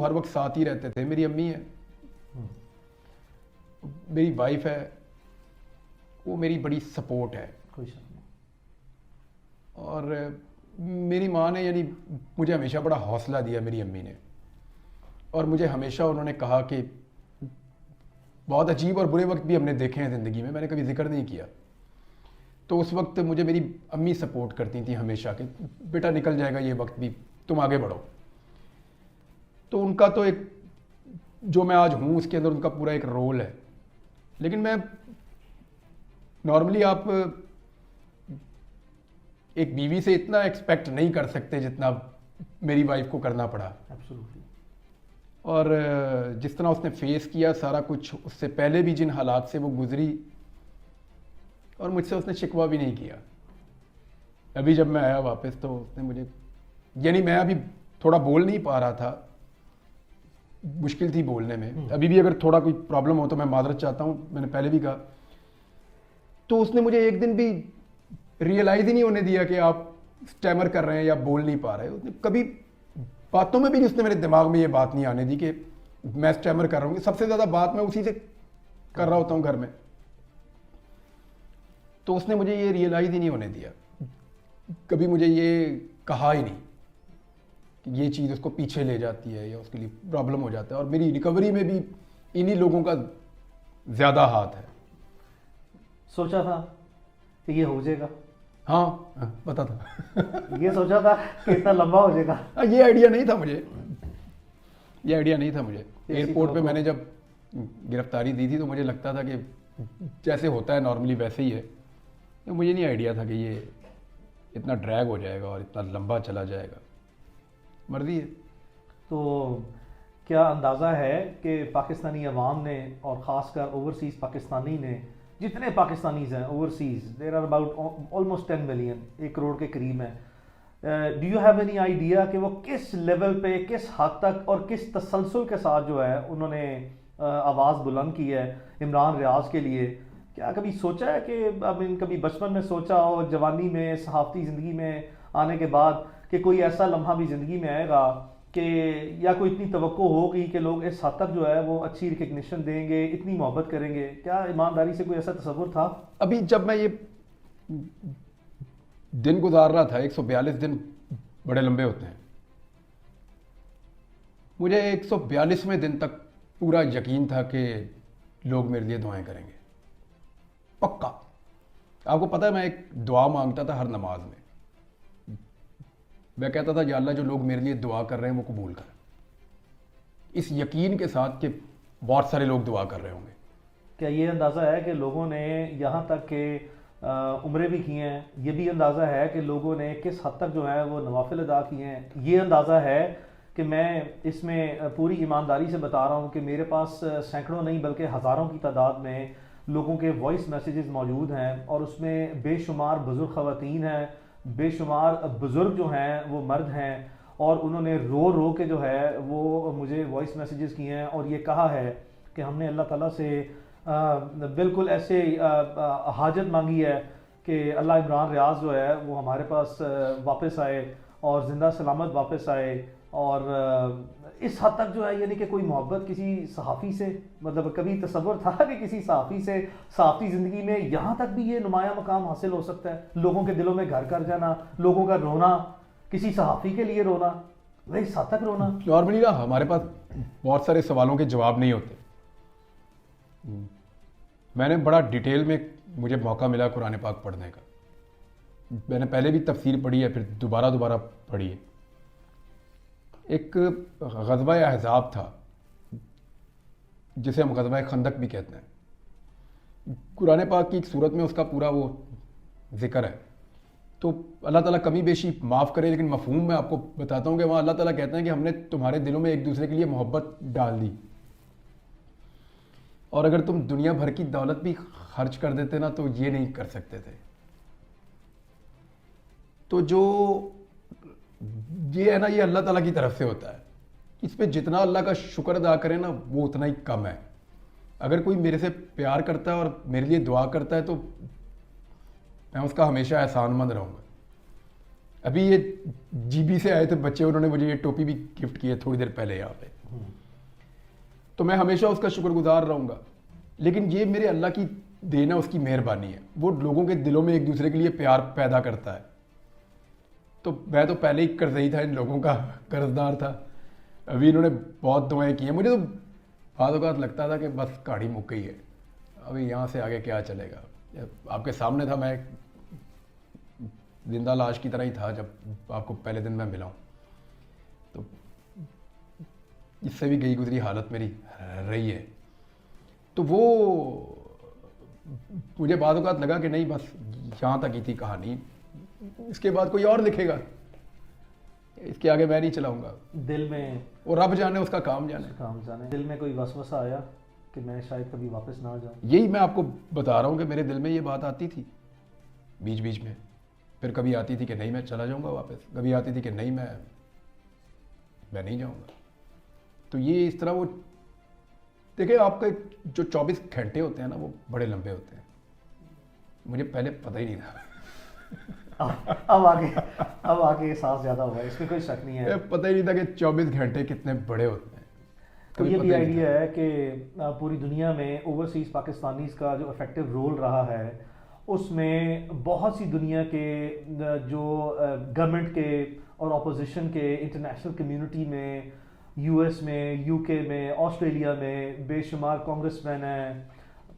ہر وقت ساتھ ہی رہتے تھے. میری امی ہے, میری وائف ہے, وہ میری بڑی سپورٹ ہے. اور میری ماں نے یعنی مجھے ہمیشہ بڑا حوصلہ دیا میری امی نے, اور مجھے ہمیشہ انہوں نے کہا کہ بہت عجیب اور برے وقت بھی ہم نے دیکھے ہیں زندگی میں نے کبھی ذکر نہیں کیا, تو اس وقت مجھے میری امی سپورٹ کرتی تھیں ہمیشہ کہ بیٹا نکل جائے گا یہ وقت بھی, تم آگے بڑھو. تو ان کا تو ایک جو میں آج ہوں اس کے اندر ان کا پورا ایک رول ہے. لیکن میں نارملی آپ ایک بیوی سے اتنا ایکسپیکٹ نہیں کر سکتے جتنا میری وائف کو کرنا پڑا. اور جس طرح اس نے فیس کیا سارا کچھ, اس سے پہلے بھی جن حالات سے وہ گزری, اور مجھ سے اس نے شکوہ بھی نہیں کیا. ابھی جب میں آیا واپس تو اس نے مجھے, یعنی میں ابھی تھوڑا بول نہیں پا رہا تھا, مشکل تھی بولنے میں, ابھی بھی اگر تھوڑا کوئی پرابلم ہو تو میں معذرت چاہتا ہوں, میں نے پہلے بھی کہا. تو اس نے مجھے ایک دن بھی ریئلائز ہی نہیں ہونے دیا کہ آپ اسٹیمر کر رہے ہیں یا بول نہیں پا رہے. اس نے کبھی باتوں میں بھی اس نے میرے دماغ میں یہ بات نہیں آنے دی کہ میں اسٹیمر کر رہا ہوں. سب سے زیادہ بات میں اسی سے کر رہا ہوتا ہوں گھر میں. تو اس نے مجھے یہ ریئلائز ہی نہیں ہونے دیا, کبھی مجھے یہ کہا ہی نہیں کہ یہ چیز اس کو پیچھے لے جاتی ہے یا اس کے لیے پرابلم ہو جاتا ہے. اور میری ریکوری میں بھی انہی لوگوں کا زیادہ ہاتھ ہے. سوچا تھا کہ یہ ہو جائے گا؟ ہاں پتا تھا. یہ سوچا تھا کہ اتنا لمبا ہو جائے گا؟ یہ آئیڈیا نہیں تھا مجھے, یہ آئیڈیا نہیں تھا مجھے. ایئرپورٹ پہ میں نے جب گرفتاری دی تھی تو مجھے لگتا تھا کہ جیسے ہوتا ہے نارملی ویسے ہی ہے. مجھے نہیں آئیڈیا تھا کہ یہ اتنا ڈریگ ہو جائے گا اور اتنا لمبا چلا جائے گا. مرضی ہے. تو کیا اندازہ ہے کہ پاکستانی عوام نے, اور خاص کر اوورسیز پاکستانی نے, جتنے پاکستانیز ہیں overseas, there are about almost 10 million, 1 crore کے قریب ہیں, do you have any idea کہ وہ کس لیول پہ, کس حد تک اور کس تسلسل کے ساتھ جو ہے انہوں نے آواز بلند کی ہے عمران ریاض کے لیے؟ کیا کبھی سوچا ہے کہ کبھی بچپن میں سوچا ہو, جوانی میں, صحافتی زندگی میں آنے کے بعد, کہ کوئی ایسا لمحہ بھی زندگی میں آئے گا کہ یا کوئی اتنی توقع ہوگی کہ لوگ اس حد تک جو ہے وہ اچھی ریکگنیشن دیں گے, اتنی محبت کریں گے؟ کیا ایمانداری سے کوئی ایسا تصور تھا؟ ابھی جب میں یہ دن گزار رہا تھا, 142 دن بڑے لمبے ہوتے ہیں, مجھے 142ویں دن تک پورا یقین تھا کہ لوگ میرے لیے دعائیں کریں گے, پکا. آپ کو پتہ ہے میں ایک دعا مانگتا تھا ہر نماز میں. میں کہتا تھا یا اللہ جو لوگ میرے لیے دعا کر رہے ہیں وہ قبول کر, اس یقین کے ساتھ کہ بہت سارے لوگ دعا کر رہے ہوں گے. کیا یہ اندازہ ہے کہ لوگوں نے یہاں تک کہ عمرے بھی کیے ہیں, یہ بھی اندازہ ہے کہ لوگوں نے کس حد تک جو ہے وہ نوافل ادا کیے ہیں؟ یہ اندازہ ہے کہ میں اس میں پوری ایمانداری سے بتا رہا ہوں کہ میرے پاس سینکڑوں نہیں بلکہ ہزاروں کی تعداد میں لوگوں کے وائس میسیجز موجود ہیں, اور اس میں بے شمار بزرگ خواتین ہیں, بے شمار بزرگ جو ہیں وہ مرد ہیں, اور انہوں نے رو رو کے جو ہے وہ مجھے وائس میسیجز کیے ہیں اور یہ کہا ہے کہ ہم نے اللہ تعالیٰ سے بالکل ایسے حاجت مانگی ہے کہ اللہ عمران ریاض جو ہے وہ ہمارے پاس واپس آئے اور زندہ سلامت واپس آئے. اور اس حد تک جو ہے یعنی کہ کوئی محبت کسی صحافی سے, مطلب کبھی تصور تھا کہ کسی صحافی سے صحافتی زندگی میں یہاں تک بھی یہ نمایاں مقام حاصل ہو سکتا ہے؟ لوگوں کے دلوں میں گھر کر جانا, لوگوں کا رونا, کسی صحافی کے لیے رونا, وہ اس حد تک رونا. نارملی نا ہمارے پاس بہت سارے سوالوں کے جواب نہیں ہوتے. میں نے بڑا ڈیٹیل میں, مجھے موقع ملا قرآن پاک پڑھنے کا, میں نے پہلے بھی تفسیر پڑھی ہے, پھر دوبارہ پڑھی ہے. ایک غزوہ احزاب تھا جسے ہم غزوہ خندق بھی کہتے ہیں. قرآن پاک کی ایک صورت میں اس کا پورا وہ ذکر ہے, تو اللہ تعالیٰ کمی بیشی معاف کرے, لیکن مفہوم میں آپ کو بتاتا ہوں کہ وہاں اللہ تعالیٰ کہتے ہیں کہ ہم نے تمہارے دلوں میں ایک دوسرے کے لیے محبت ڈال دی, اور اگر تم دنیا بھر کی دولت بھی خرچ کر دیتے نا تو یہ نہیں کر سکتے تھے. تو جو یہ ہے نا, یہ اللہ تعالیٰ کی طرف سے ہوتا ہے. اس پہ جتنا اللہ کا شکر ادا کرے نا وہ اتنا ہی کم ہے. اگر کوئی میرے سے پیار کرتا ہے اور میرے لیے دعا کرتا ہے تو میں اس کا ہمیشہ احسان مند رہوں گا. ابھی یہ جی بی سے آئے تھے بچے, انہوں نے مجھے یہ ٹوپی بھی گفٹ کی ہے تھوڑی دیر پہلے یہاں پہ. تو میں ہمیشہ اس کا شکر گزار رہوں گا. لیکن یہ میرے اللہ کی دین ہے, اس کی مہربانی ہے, وہ لوگوں کے دلوں میں ایک دوسرے کے لیے پیار پیدا کرتا ہے. تو میں تو پہلے ہی قرضی تھا, ان لوگوں کا قرضدار تھا. ابھی انہوں نے بہت دعائیں کی ہیں. مجھے تو بعض اوقات لگتا تھا کہ بس کہاڑی مک گئی ہے, ابھی یہاں سے آگے کیا چلے گا. آپ کے سامنے تھا, میں زندہ لاش کی طرح ہی تھا جب آپ کو پہلے دن میں ملا ہوں. تو اس سے بھی گئی گزری حالت میری رہی ہے. تو وہ مجھے بعض اوقات لگا کہ نہیں بس یہاں تک ہی تھی کہانی, اس کے بعد کوئی اور لکھے گا, اس کے آگے میں نہیں چلاؤں گا. دل میں, اور رب جانے اس کا کام جانے. دل میں کوئی وسوسہ آیا کہ میں شاید کبھی واپس نہ آ جاؤں؟ یہی میں آپ کو بتا رہا ہوں کہ میرے دل میں یہ بات آتی تھی بیچ بیچ میں. پھر کبھی آتی تھی کہ نہیں میں چلا جاؤں گا واپس, کبھی آتی تھی کہ نہیں میں نہیں جاؤں گا. تو یہ اس طرح وہ دیکھیں, آپ کے جو 24 گھنٹے ہوتے ہیں نا وہ بڑے لمبے ہوتے ہیں. مجھے پہلے پتہ ہی نہیں تھا. اب آگے احساس زیادہ ہوا ہے, اس میں کوئی شک نہیں ہے. پتہ ہی نہیں تھا کہ 24 گھنٹے کتنے بڑے ہوتے ہیں. تو یہ بھی آئیڈیا ہے کہ پوری دنیا میں اوورسیز پاکستانیز کا جو افیکٹو رول رہا ہے, اس میں بہت سی دنیا کے جو گورنمنٹ کے اور اپوزیشن کے, انٹرنیشنل کمیونٹی میں, یو ایس میں, یو کے میں, آسٹریلیا میں بے شمار کانگریس مین ہیں,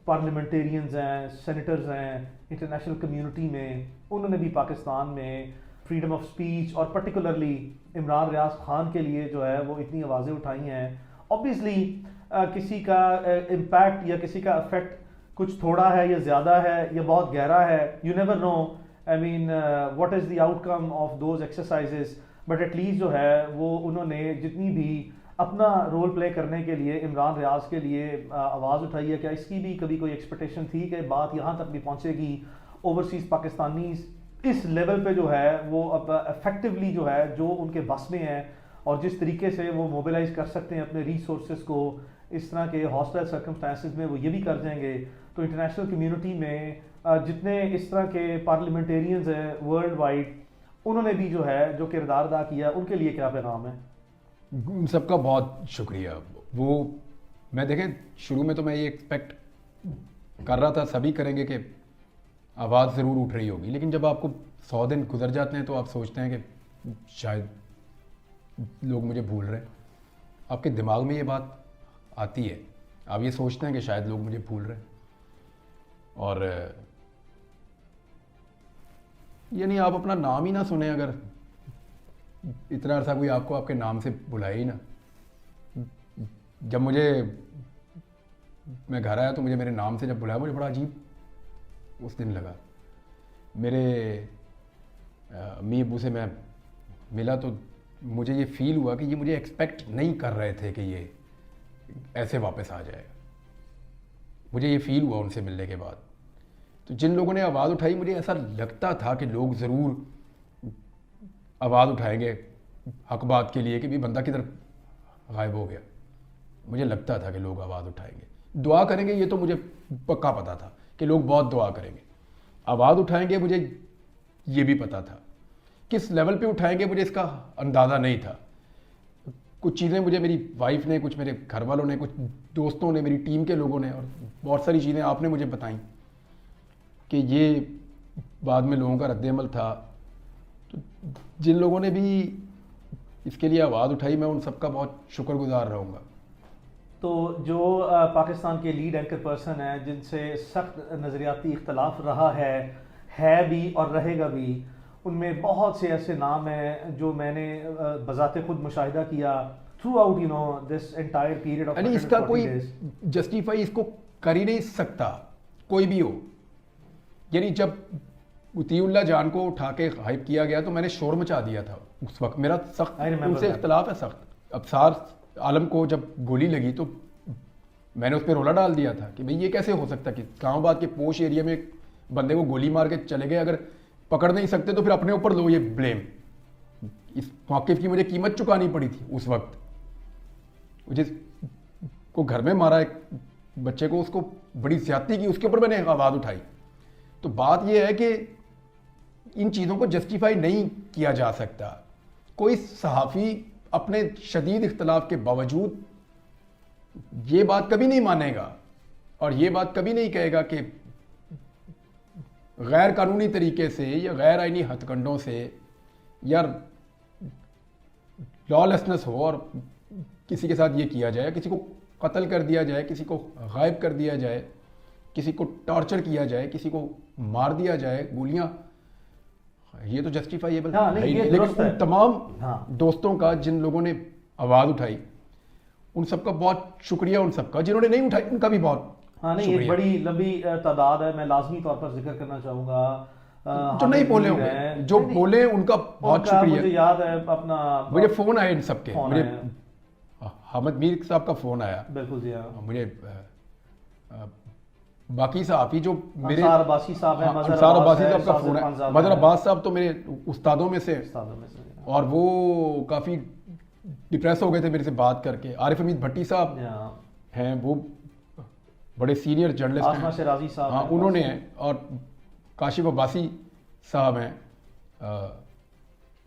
پارلیمنٹیرینز ہیں, سینیٹرز ہیں انٹرنیشنل کمیونٹی میں. انہوں نے بھی پاکستان میں فریڈم آف سپیچ اور پرٹیکولرلی عمران ریاض خان کے لیے جو ہے وہ اتنی آوازیں اٹھائی ہیں. اوبیسلی کسی کا امپیکٹ یا کسی کا افیکٹ کچھ تھوڑا ہے یا زیادہ ہے یا بہت گہرا ہے, you never know. I mean what is the outcome of those exercises, but at least جو ہے وہ انہوں نے جتنی بھی اپنا رول پلے کرنے کے لیے عمران ریاض کے لیے آواز اٹھائی ہے. کیا اس کی بھی کبھی کوئی ایکسپیکٹیشن تھی کہ بات یہاں تک بھی پہنچے گی, اوورسیز پاکستانیز اس لیول پہ جو ہے وہ اب افیکٹولی جو ہے جو ان کے بس میں ہے اور جس طریقے سے وہ موبلائز کر سکتے ہیں اپنے ریسورسز کو, اس طرح کے ہاسٹائل سرکمسٹانسز میں وہ یہ بھی کر جائیں گے. تو انٹرنیشنل کمیونٹی میں جتنے اس طرح کے پارلیمنٹیرینز ہیں ورلڈ وائڈ, انہوں نے بھی جو ہے جو کردار ادا کیا, ان کے لیے کیا پیغام ہے؟ ان سب کا بہت شکریہ. وہ میں دیکھیں شروع میں تو میں یہ ایکسپیکٹ کر رہا تھا سبھی کریں گے کہ آواز ضرور اٹھ رہی ہوگی, لیکن جب آپ کو 100 دن گزر جاتے ہیں تو آپ سوچتے ہیں کہ شاید لوگ مجھے بھول رہے ہیں. آپ کے دماغ میں یہ بات آتی ہے, آپ یہ سوچتے ہیں کہ شاید لوگ مجھے بھول رہے ہیں. اور یعنی آپ اپنا نام ہی نہ سنیں, اگر اتنا عرصہ کوئی آپ کو آپ کے نام سے بلائے ہی نا. جب میں گھر آیا تو مجھے میرے نام سے جب بلایا, مجھے بڑا عجیب اس دن لگا. میرے امی ابو سے میں ملا تو مجھے یہ فیل ہوا کہ یہ مجھے ایکسپیکٹ نہیں کر رہے تھے کہ یہ ایسے واپس آ جائے گا. مجھے یہ فیل ہوا ان سے ملنے کے بعد. تو جن لوگوں نے آواز اٹھائی, مجھے ایسا لگتا تھا کہ لوگ ضرور آواز اٹھائیں گے حق بات کے لیے کہ بھی بندہ کدھر غائب ہو گیا. مجھے لگتا تھا کہ لوگ آواز اٹھائیں گے, دعا کریں گے, یہ تو مجھے پکا پتا تھا کہ لوگ بہت دعا کریں گے. آواز اٹھائیں گے مجھے یہ بھی پتا تھا, کس لیول پہ اٹھائیں گے مجھے اس کا اندازہ نہیں تھا. کچھ چیزیں مجھے میری وائف نے, کچھ میرے گھر والوں نے, کچھ دوستوں نے, میری ٹیم کے لوگوں نے, اور بہت ساری چیزیں آپ نے مجھے بتائیں کہ یہ بعد میں لوگوں کا رد عمل تھا. تو جن لوگوں نے بھی اس کے لیے آواز اٹھائی, میں ان سب کا بہت شکر گزار رہوں گا. تو جو پاکستان کے لیڈ اینکر پرسن ہیں جن سے سخت نظریاتی اختلاف رہا ہے بھی اور رہے گا بھی, ان میں بہت سے ایسے نام ہیں جو میں نے بذات خود مشاہدہ کیا through out this entire period of. یعنی اس کا کوئی جسٹیفائی اس کو کر ہی نہیں سکتا کوئی بھی ہو. یعنی جب عطیہ اللہ جان کو اٹھا کے غائب کیا گیا تو میں نے شور مچا دیا تھا اس وقت. میرا سخت ان سے اختلاف ہے سخت. ابصار عالم کو جب گولی لگی تو میں نے اس پہ رولا ڈال دیا تھا کہ بھئی یہ کیسے ہو سکتا کہ اسلام آباد کے پوش ایریا میں بندے کو گولی مار کے چلے گئے, اگر پکڑ نہیں سکتے تو پھر اپنے اوپر لو یہ بلیم. اس موقف کی مجھے قیمت چکانی پڑی تھی اس وقت. جس کو گھر میں مارا ایک بچے کو, اس کو بڑی زیادتی کی, اس کے اوپر میں نے آواز اٹھائی. تو بات یہ ہے کہ ان چیزوں کو جسٹیفائی نہیں کیا جا سکتا. کوئی صحافی اپنے شدید اختلاف کے باوجود یہ بات کبھی نہیں مانے گا اور یہ بات کبھی نہیں کہے گا کہ غیر قانونی طریقے سے یا غیر آئینی ہتھ کنڈوں سے یا لا لیسنس ہو اور کسی کے ساتھ یہ کیا جائے، کسی کو قتل کر دیا جائے، کسی کو غائب کر دیا جائے، کسی کو ٹارچر کیا جائے، کسی کو مار دیا جائے گولیاں، یہ تو جسٹیفائیبل ہے یہ لیکن درست ہے۔ ان تمام دوستوں کا جن لوگوں نے آواز اٹھائی ان سب کا بہت شکریہ، ان سب کا جنہوں نے نہیں اٹھائی ان کا بھی بہت نہیں، ایک بڑی لمبی تعداد ہے، میں لازمی طور پر ذکر کرنا چاہوں گا جو نہیں بولے ہوں گے، جو بولے ان کا بہت شکریہ۔ مجھے یاد ہے اپنا، مجھے فون آئے ان سب کے، مجھے حامد میر صاحب کا فون آیا، بالکل جی ہاں، مجھے باقی صحافی جو میرے انصار عباسی صاحب ہیں، انصار عباسی صاحب کا فون ہے، مظہر عباس صاحب تو میرے استادوں میں سے، اور وہ کافی ڈپریس ہو گئے تھے میرے سے بات کر کے۔ عارف حمید بھٹی صاحب ہیں، وہ بڑے سینئر جرنلسٹ آسما شرازی صاحب، ہاں انہوں نے، اور کاشف عباسی صاحب ہیں،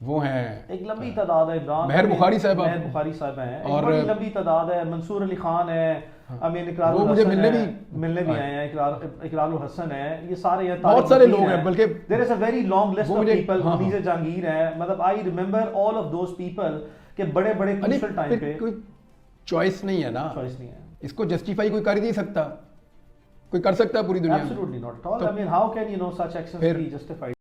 وہ ہیں ایک لمبی تعداد ہے، مہر بخاری صاحب ہیں، اور بڑی لمبی تعداد ہے، منصور علی خان ہے، امین اقرار وہ مجھے ملنے بھی آئے ہیں، اقرار الحسن ہے، یہ سارے ہیں، بہت سارے لوگ ہیں، بلکہ there is a very long list of people، منیز Jahangir ہے، مطلب I remember all of those people کہ بڑے بڑے crucial ٹائم پہ کوئی چوائس نہیں ہے نا، چوائس نہیں ہے، اس کو جسٹیفائی کوئی کر ہی نہیں سکتا، کوئی کر سکتا ہے پوری دنیا میں؟ absolutely not at all. I mean how can you know such actions be justified؟